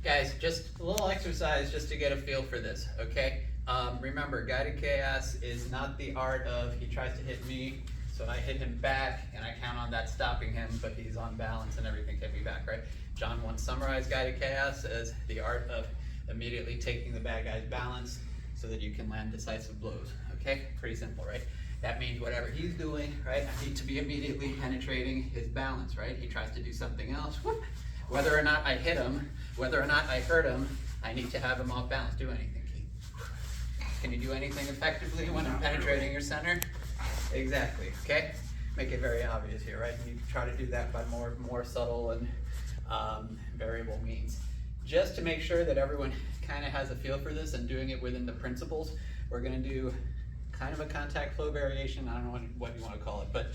Guys, just a little exercise just to get a feel for this, okay? Remember, guided chaos is not the art of he tries to hit me, so I hit him back and I count on that stopping him, but he's on balance and everything hit me back, right? John once summarized guided chaos as the art of immediately taking the bad guy's balance so that you can land decisive blows, okay? Pretty simple, right? That means whatever he's doing, right, I need to be immediately penetrating his balance, right? He tries to do something else, whoop. Whether or not I hit him, whether or not I hurt him, I need to have him off balance. Do anything, Keith. Can you do anything effectively when I'm penetrating your center? Exactly, okay? Make it very obvious here, right? You try to do that by more subtle and variable means. Just to make sure that everyone kind of has a feel for this and doing it within the principles, we're gonna do kind of a contact flow variation. I don't know what you want to call it, but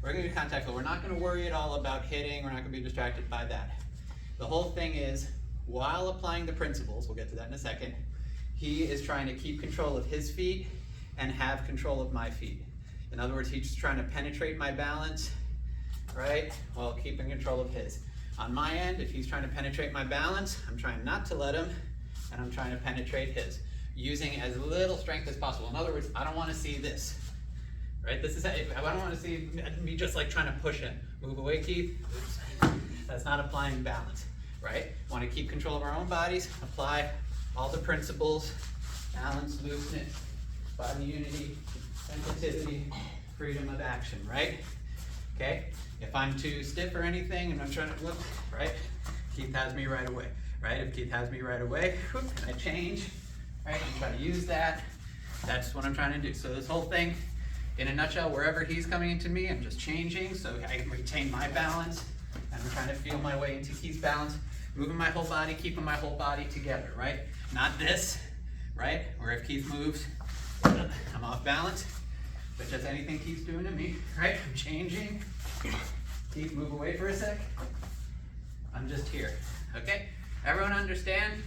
we're gonna do contact flow. We're not gonna worry at all about hitting. We're not gonna be distracted by that. The whole thing is, while applying the principles, we'll get to that in a second, he is trying to keep control of his feet and have control of my feet. In other words, he's just trying to penetrate my balance, right, while keeping control of his. On my end, if he's trying to penetrate my balance, I'm trying not to let him, and I'm trying to penetrate his, using as little strength as possible. In other words, I don't want to see this, right? This is, I don't want to see me just like trying to push him. Move away, Keith. Oops. That's not applying balance, right? Want to keep control of our own bodies, apply all the principles, balance, looseness, body unity, sensitivity, freedom of action, right? Okay? If I'm too stiff or anything and I'm trying to look, right? Keith has me right away, right? If Keith has me right away, whoop, I change, right? And try to use that. That's what I'm trying to do. So this whole thing, in a nutshell, wherever he's coming into me, I'm just changing so I can retain my balance. And I'm trying to feel my way into Keith's balance, moving my whole body, keeping my whole body together, right? Not this, right? Or if Keith moves, I'm off balance, but just anything Keith's doing to me, right? I'm changing. Keith, move away for a sec. I'm just here, okay? Everyone understand?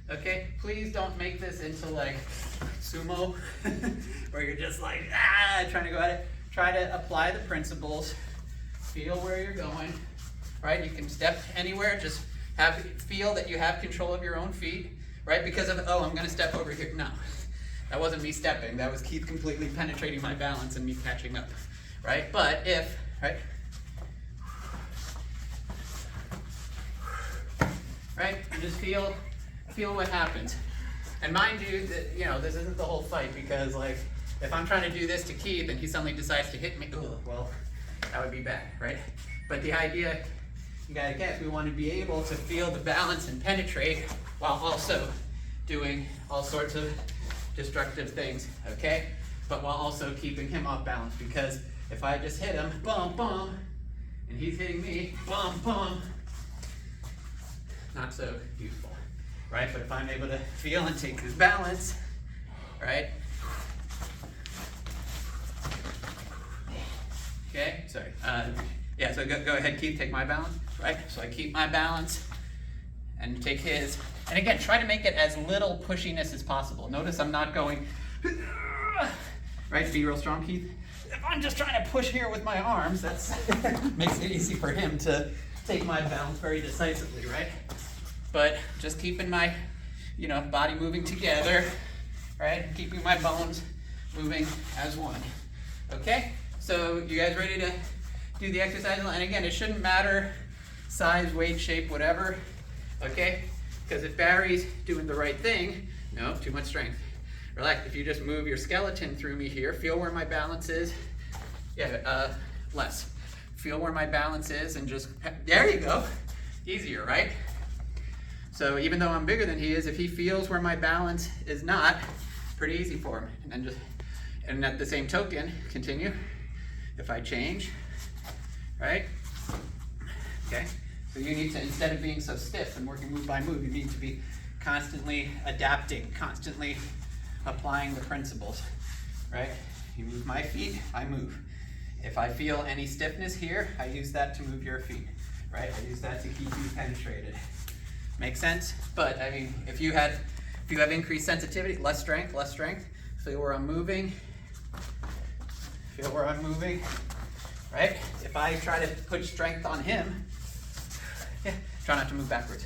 Okay, please don't make this into like sumo, where you're just like, trying to go at it. Try to apply the principles, feel where you're going, right? You can step anywhere, just feel that you have control of your own feet, right? Because of, oh, I'm gonna step over here. No, that wasn't me stepping. That was Keith completely penetrating my balance and me catching up, right? But if, right? Right, and just feel what happens. And mind you, that, you know, this isn't the whole fight, because like, if I'm trying to do this to Keith and he suddenly decides to hit me, well, that would be bad, right? But the idea, you gotta guess, we want to be able to feel the balance and penetrate while also doing all sorts of destructive things, okay? But while also keeping him off balance, because if I just hit him, boom, boom, and he's hitting me, boom, boom, not so useful, right? But if I'm able to feel and take his balance, right? Okay, sorry. Yeah, so go ahead, Keith, take my balance, right? So I keep my balance and take his. And again, try to make it as little pushiness as possible. Notice I'm not going, right? Be real strong, Keith. If I'm just trying to push here with my arms, that's makes it easy for him to take my balance very decisively, right? But just keeping my, you know, body moving together, right? Keeping my bones moving as one. Okay? So you guys ready to do the exercise? And again, it shouldn't matter size, weight, shape, whatever. Okay? Because if Barry's doing the right thing, no, too much strength. Relax. If you just move your skeleton through me here, feel where my balance is. Yeah, less. Feel where my balance is and just, there you go. Easier, right? So even though I'm bigger than he is, if he feels where my balance is not, pretty easy for him. And at the same token, continue. If I change, right? Okay. So you need to, instead of being so stiff and working move by move, you need to be constantly adapting, constantly applying the principles, right? You move my feet, I move. If I feel any stiffness here, I use that to move your feet, right? I use that to keep you penetrated. Make sense? But I mean, if you have increased sensitivity, less strength, feel where I'm moving, right? If I try to put strength on him, try not to move backwards.